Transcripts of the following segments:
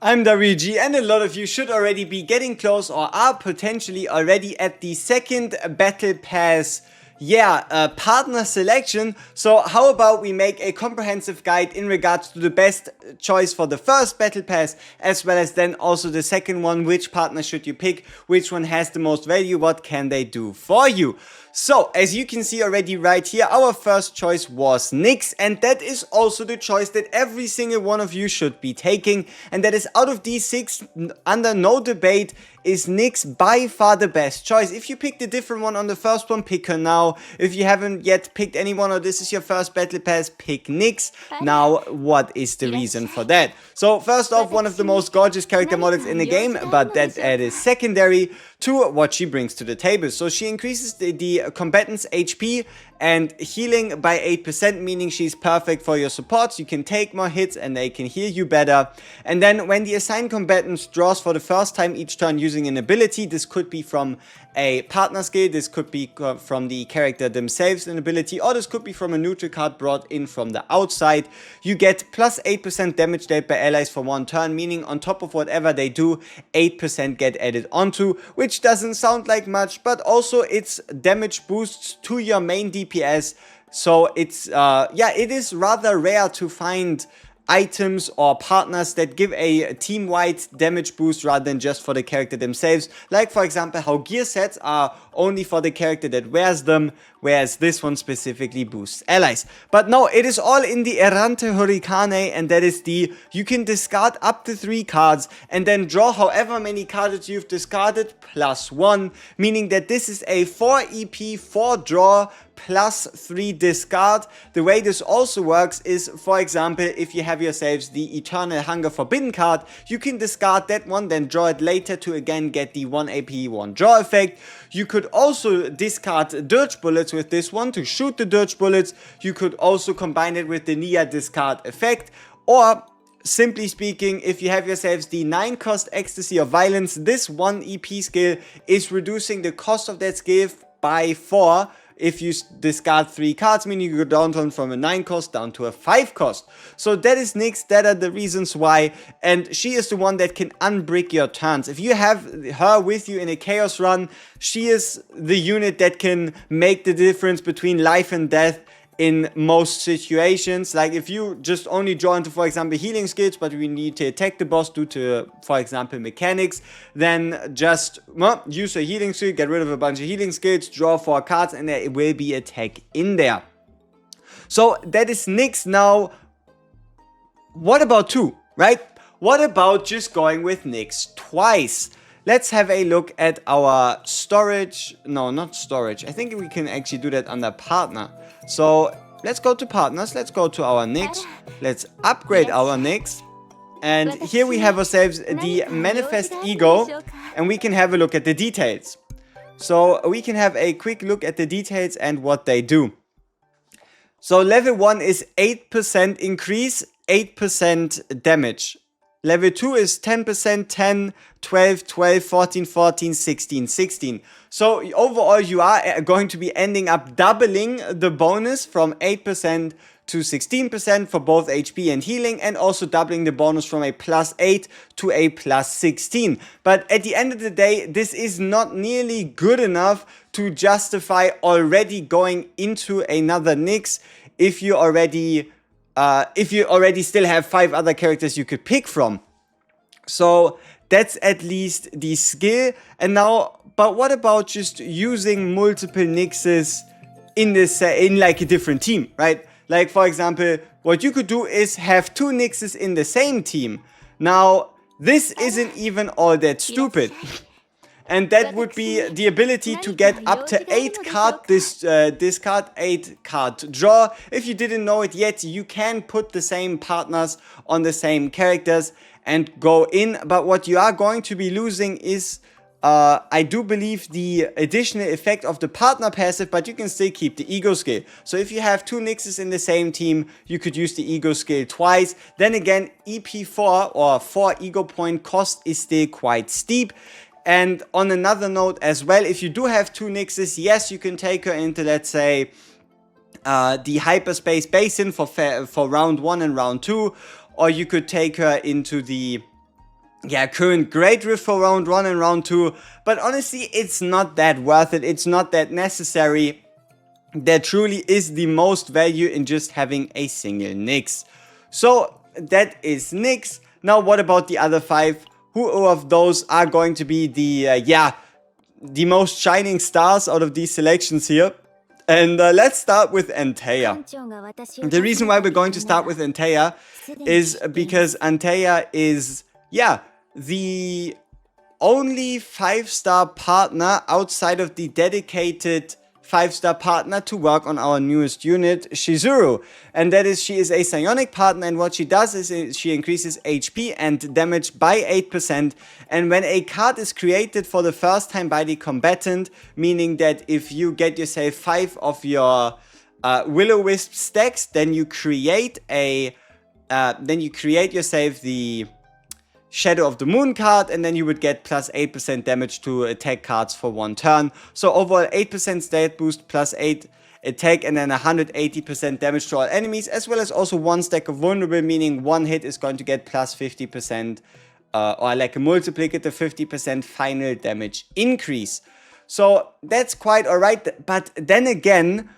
I'm WG, and a lot of you should already be getting close or are potentially already at the second Battle Pass partner selection. So how about we make a comprehensive guide in regards to the best choice for the first Battle Pass, as well as then also the second one, which partner should you pick, which one has the most value, what can they do for you. So, as you can see already right here, our first choice was Nyx, and that is also the choice that every single one of you should be taking, and that is out of these 6, under no debate, is Nyx by far the best choice. If you picked a different one on the first one, pick her now. If you haven't yet picked anyone or this is your first Battle Pass, pick Nyx. Now, what is the reason for that? So, first off, one of the most gorgeous character models in the game, but that is secondary to what she brings to the table. So she increases the combatant's HP and healing by 8%, meaning she's perfect for your supports. You can take more hits and they can heal you better. And then when the assigned combatant draws for the first time each turn using an ability, this could be from a partner skill, this could be from the character themselves an ability, or this could be from a neutral card brought in from the outside. You get plus 8% damage dealt by allies for 1 turn, meaning on top of whatever they do, 8% get added onto, which doesn't sound like much, but also it's damage boosts to your main DPS. So it's it is rather rare to find items or partners that give a team-wide damage boost rather than just for the character themselves. Like for example how gear sets are only for the character that wears them, whereas this one specifically boosts allies. But no, it is all in the Errante Hurricane, and that is you can discard up to 3 cards and then draw however many cards you've discarded plus 1, meaning that this is a 4 EP 4 draw plus 3 discard. The way this also works is, for example, if you have yourselves the Eternal Hunger Forbidden card, you can discard that one, then draw it later to again get the 1 AP 1 draw effect. You could also discard Dirge Bullets with this one to shoot the Dirge Bullets. You could also combine it with the Nia discard effect, or simply speaking, if you have yourselves the 9 cost Ecstasy of Violence, this 1 EP skill is reducing the cost of that skill by 4 if you discard 3 cards, meaning you go down from a 9 cost down to a 5 cost. So that is Nyx, that are the reasons why, and she is the one that can unbrick your turns. If you have her with you in a chaos run, she is the unit that can make the difference between life and death in most situations. Like if you just only draw into, for example, healing skills, but we need to attack the boss due to, for example, mechanics, then just use a healing skill, get rid of a bunch of healing skills, draw 4 cards, and there will be attack in there. So that is Nyx. Now, what about 2, right? What about just going with Nyx twice? Let's have a look at our storage. No, not storage. I think we can actually do that under partner. So let's go to partners. Let's go to our Nyx. Let's upgrade our Nyx. And here we have ourselves the Manifest Ego. And we can have a look at the details. So we can have a quick look at the details and what they do. So level 1 is 8% increase, 8% damage. Level 2 is 10%, 10, 12, 12, 14, 14, 16, 16. So overall you are going to be ending up doubling the bonus from 8% to 16% for both HP and healing, and also doubling the bonus from a plus 8 to a plus 16. But at the end of the day, this is not nearly good enough to justify already going into another Nyx if you already still have 5 other characters you could pick from. So that's at least the skill. And now, but what about just using multiple Nyxes in like a different team, right? Like for example, what you could do is have 2 Nyxes in the same team. Now, this isn't even all that stupid. And that would be the ability to get up to 8 card discard, 8 card draw. If you didn't know it yet, you can put the same partners on the same characters and go in. But what you are going to be losing is, I do believe, the additional effect of the partner passive, but you can still keep the ego skill. So if you have 2 Nyxes in the same team, you could use the ego skill twice. Then again, EP4 or 4 ego point cost is still quite steep. And on another note as well, if you do have 2 Nyxes, yes, you can take her into, let's say, the Hyperspace Basin for round 1 and round 2. Or you could take her into the yeah, current Great Rift for round 1 and round 2, but honestly, it's not that worth it, it's not that necessary. There truly is the most value in just having a single Nyx. So that is Nyx. Now what about the other 5? Who of those are going to be the, the most shining stars out of these selections here? And let's start with Anteia. The reason why we're going to start with Anteia is because Anteia is, the only 5-star partner outside of the dedicated 5-star partner to work on our newest unit, Shizuru. And that is, she is a psionic partner, and what she does is she increases HP and damage by 8%. And when a card is created for the first time by the combatant, meaning that if you get yourself 5 of your Will-O-Wisp stacks, then you create yourself the Shadow of the Moon card, and then you would get plus 8% damage to attack cards for 1 turn. So overall 8% stat boost, plus 8 attack, and then 180% damage to all enemies, as well as also 1 stack of vulnerable, meaning 1 hit is going to get plus 50%, or like a multiplicative 50% final damage increase. So that's quite alright, but then again,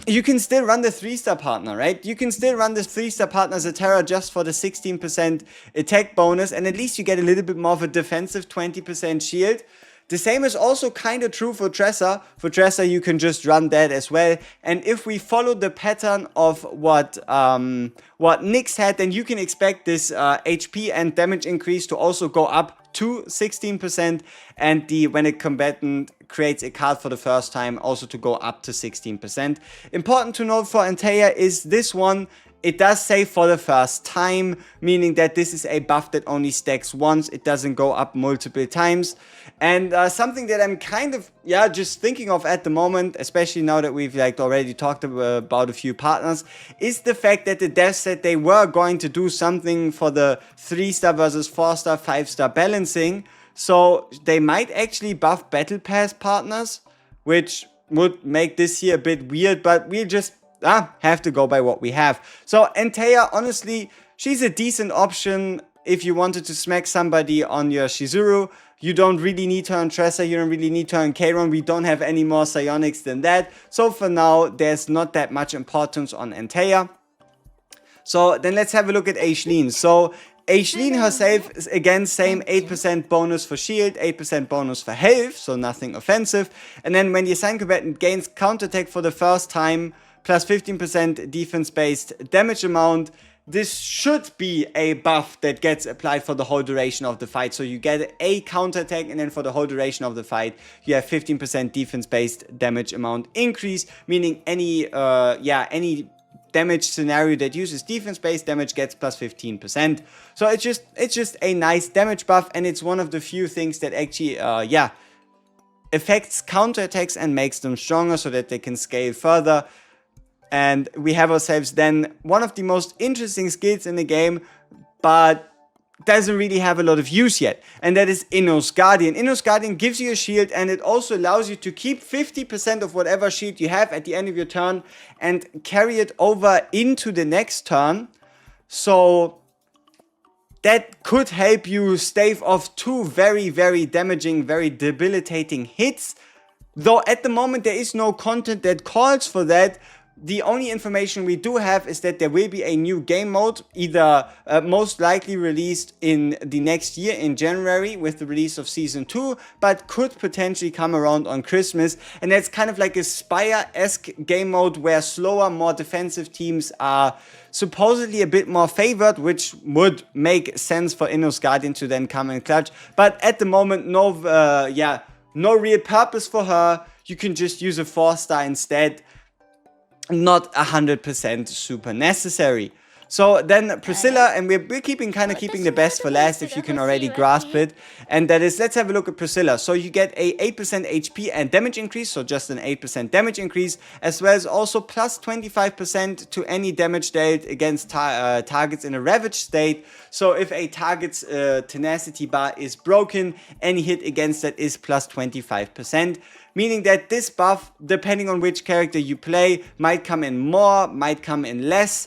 you can still run the 3-star partner, right? You can still run the 3-star partner Zatara just for the 16% attack bonus, and at least you get a little bit more of a defensive 20% shield. The same is also kind of true for Tressa. For Tressa, you can just run that as well. And if we follow the pattern of what Nyx had, then you can expect this HP and damage increase to also go up to 16%, and when a combatant creates a card for the first time, also to go up to 16%. Important to note for Anteia is this one, it does say for the first time, meaning that this is a buff that only stacks once, it doesn't go up multiple times. And something that I'm kind of, just thinking of at the moment, especially now that we've already talked about a few partners, is the fact that the devs said they were going to do something for the 3-star versus 4-star, 5-star balancing. So they might actually buff Battle Pass partners, which would make this here a bit weird, but we'll just have to go by what we have. So Anteia, honestly, she's a decent option if you wanted to smack somebody on your Shizuru. You don't really need her on Tressa, you don't really need her on Kayron. We don't have any more psionics than that. So for now, there's not that much importance on Anteia. So then let's have a look at Eishlen. So Eishlen herself is again same 8% bonus for shield, 8% bonus for health, so nothing offensive. And then when the assigned combatant gains counterattack for the first time, plus 15% defense-based damage amount, this should be a buff that gets applied for the whole duration of the fight. So you get a counterattack, and then for the whole duration of the fight, you have 15% defense-based damage amount increase, meaning any damage scenario that uses defense-based damage gets plus 15%. So it's just a nice damage buff, and it's one of the few things that actually, affects counterattacks and makes them stronger so that they can scale further. And we have ourselves then one of the most interesting skills in the game, but doesn't really have a lot of use yet. And that is Inno's Guardian. Inno's Guardian gives you a shield, and it also allows you to keep 50% of whatever shield you have at the end of your turn and carry it over into the next turn. So that could help you stave off 2 very, very damaging, very debilitating hits. Though at the moment there is no content that calls for that. The only information we do have is that there will be a new game mode, either most likely released in the next year in January with the release of Season 2, but could potentially come around on Christmas. And that's kind of like a Spire-esque game mode where slower, more defensive teams are supposedly a bit more favored, which would make sense for Inno's Guardian to then come and clutch. But at the moment, no real purpose for her. You can just use a 4-star instead. Not 100% super necessary. So then Priscilla, and we're keeping the best for last if you can already grasp it. And that is, let's have a look at Priscilla. So you get a 8% HP and damage increase, so just an 8% damage increase, as well as also plus 25% to any damage dealt against targets in a ravaged state. So if a target's tenacity bar is broken, any hit against that is plus 25%. Meaning that this buff, depending on which character you play, might come in more, might come in less.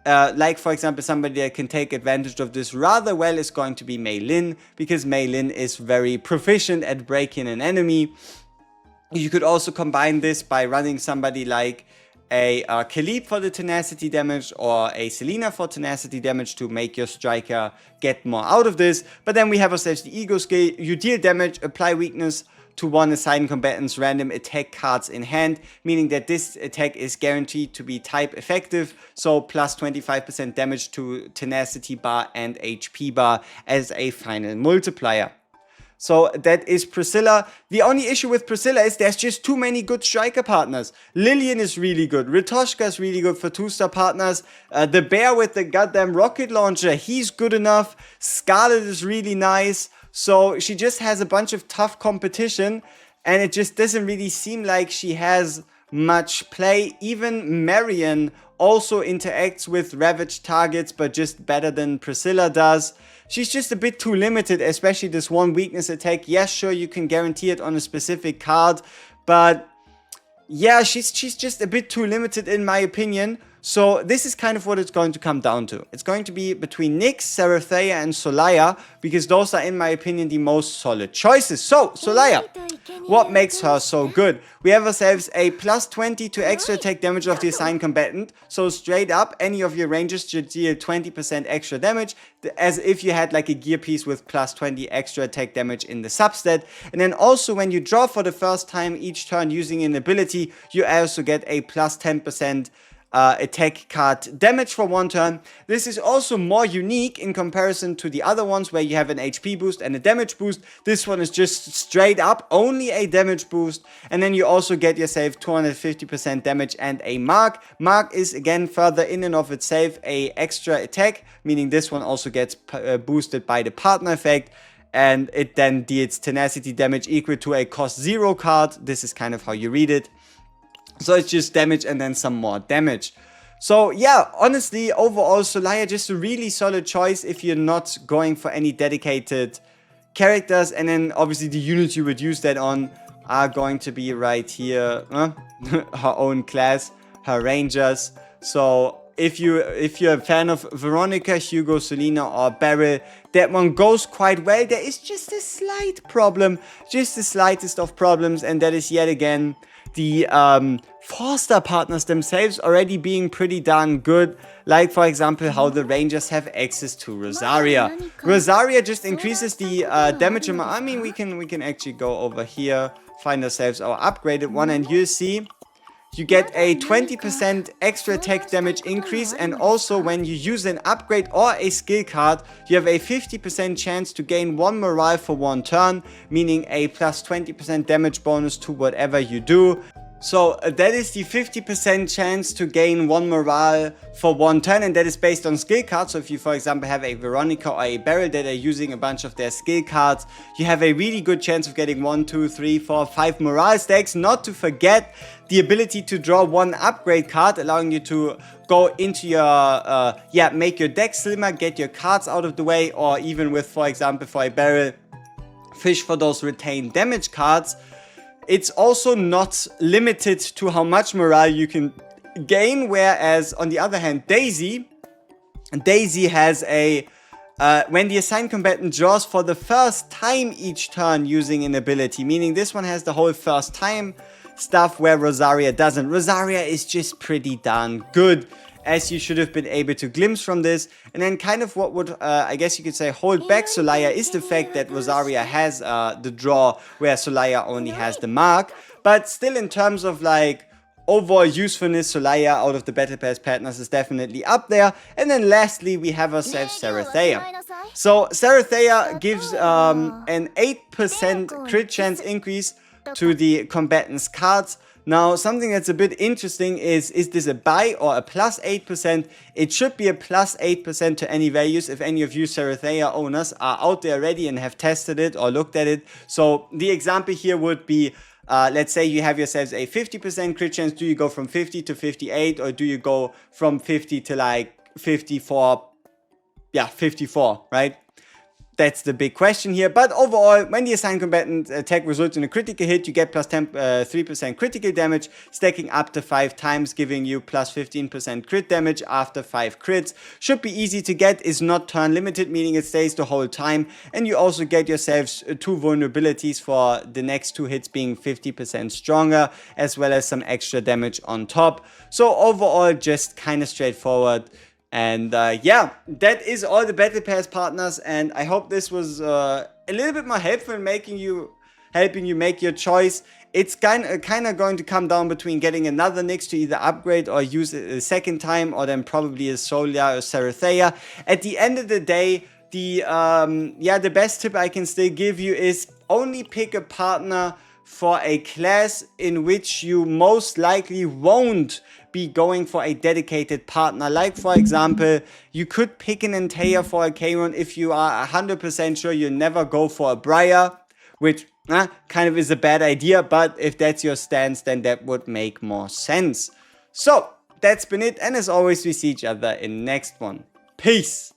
like for example, somebody that can take advantage of this rather well is going to be Mei-Lin, because Mei-Lin is very proficient at breaking an enemy. You could also combine this by running somebody like a Khalid for the tenacity damage, or a Selena for tenacity damage to make your striker get more out of this. But then we have ourselves the ego skill. You deal damage, apply weakness to one assigned combatant's random attack cards in hand, meaning that this attack is guaranteed to be type effective, so plus 25% damage to tenacity bar and HP bar as a final multiplier. So that is Priscilla. The only issue with Priscilla is there's just too many good striker partners. Lillian is really good. Ritoshka is really good for 2-star partners. The bear with the goddamn rocket launcher, he's good enough. Scarlet is really nice. So she just has a bunch of tough competition, and it just doesn't really seem like she has much play. Even Marion also interacts with ravaged targets, but just better than Priscilla does. She's just a bit too limited, especially this one weakness attack. Yes, sure, you can guarantee it on a specific card, but yeah, she's just a bit too limited in my opinion. So this is kind of what it's going to come down to. It's going to be between Nyx, Serathea and Solia, because those are, in my opinion, the most solid choices. So, Solia, what makes her so good? We have ourselves a plus 20 to extra attack damage of the assigned combatant. So straight up, any of your rangers should deal 20% extra damage, as if you had like a gear piece with plus 20 extra attack damage in the substat. And then also when you draw for the first time each turn using an ability, you also get a plus 10% attack card damage for one turn. This is also more unique in comparison to the other ones where you have an HP boost and a damage boost. This one is just straight up only a damage boost, and then you also get yourself 250% damage and a mark. Mark is again further in and of itself a extra attack, meaning this one also gets boosted by the partner effect, and it then deals tenacity damage equal to a cost 0 card. This is kind of how you read it. So it's just damage and then some more damage. So yeah, honestly, overall, Solia just a really solid choice if you're not going for any dedicated characters. And then obviously the units you would use that on are going to be right here. Her own class, her rangers. So if you're a fan of Veronica, Hugo, Selena or Beryl, that one goes quite well. There is just a slight problem, just the slightest of problems, and that is yet again the 4-star partners themselves already being pretty darn good. Like for example how the rangers have access to Rosaria. Rosaria just increases the damage amount. I mean, we can actually go over here, find ourselves our upgraded one, and you'll see you get a 20% extra attack damage increase, and also when you use an upgrade or a skill card, you have a 50% chance to gain 1 morale for 1 turn, meaning a plus 20% damage bonus to whatever you do. So that is the 50% chance to gain 1 morale for 1 turn, and that is based on skill cards. So if you, for example, have a Veronica or a Beryl that are using a bunch of their skill cards, you have a really good chance of getting 1, 2, 3, 4, 5 morale stacks. Not to forget the ability to draw 1 upgrade card, allowing you to go into your, make your deck slimmer, get your cards out of the way, or even with, for example, for a Beryl, fish for those retained damage cards. It's also not limited to how much morale you can gain, whereas on the other hand, Daisy has a, when the assigned combatant draws for the first time each turn using an ability, meaning this one has the whole first time stuff where Rosaria doesn't. Rosaria is just pretty darn good, as you should have been able to glimpse from this. And then kind of what would, I guess you could say, hold back Solia is the fact that Rosaria has the draw, where Solia only has the mark. But still, in terms of like overall usefulness, Solia out of the Battle Pass partners is definitely up there. And then lastly, we have ourselves Serathea. So Serathea gives an 8% crit chance increase to the combatant's cards. Now, something that's a bit interesting is this a buy or a plus 8%? It should be a plus 8% to any values if any of you Serathea owners are out there already and have tested it or looked at it. So the example here would be, let's say you have yourselves a 50% crit chance. Do you go from 50 to 58, or do you go from 50 to like 54? Yeah, 54, right? That's the big question here. But overall, when the assigned combatant attack results in a critical hit, you get plus 3% critical damage, stacking up to 5 times, giving you plus 15% crit damage after 5 crits. Should be easy to get, is not turn limited, meaning it stays the whole time. And you also get yourselves 2 vulnerabilities for the next 2 hits being 50% stronger, as well as some extra damage on top. So overall, just kind of straightforward. And yeah, that is all the Battle Pass partners, and I hope this was a little bit more helpful in helping you make your choice. It's kind of going to come down between getting another Nyx to either upgrade or use it a second time, or then probably a Solia or Anteia. At the end of the day, the best tip I can still give you is only pick a partner for a class in which you most likely won't be going for a dedicated partner. Like, for example, you could pick an Anteia for a K-Run if you are 100% sure you never go for a Briar, which kind of is a bad idea, but if that's your stance, then that would make more sense. So, that's been it, and as always, we see each other in the next one. Peace!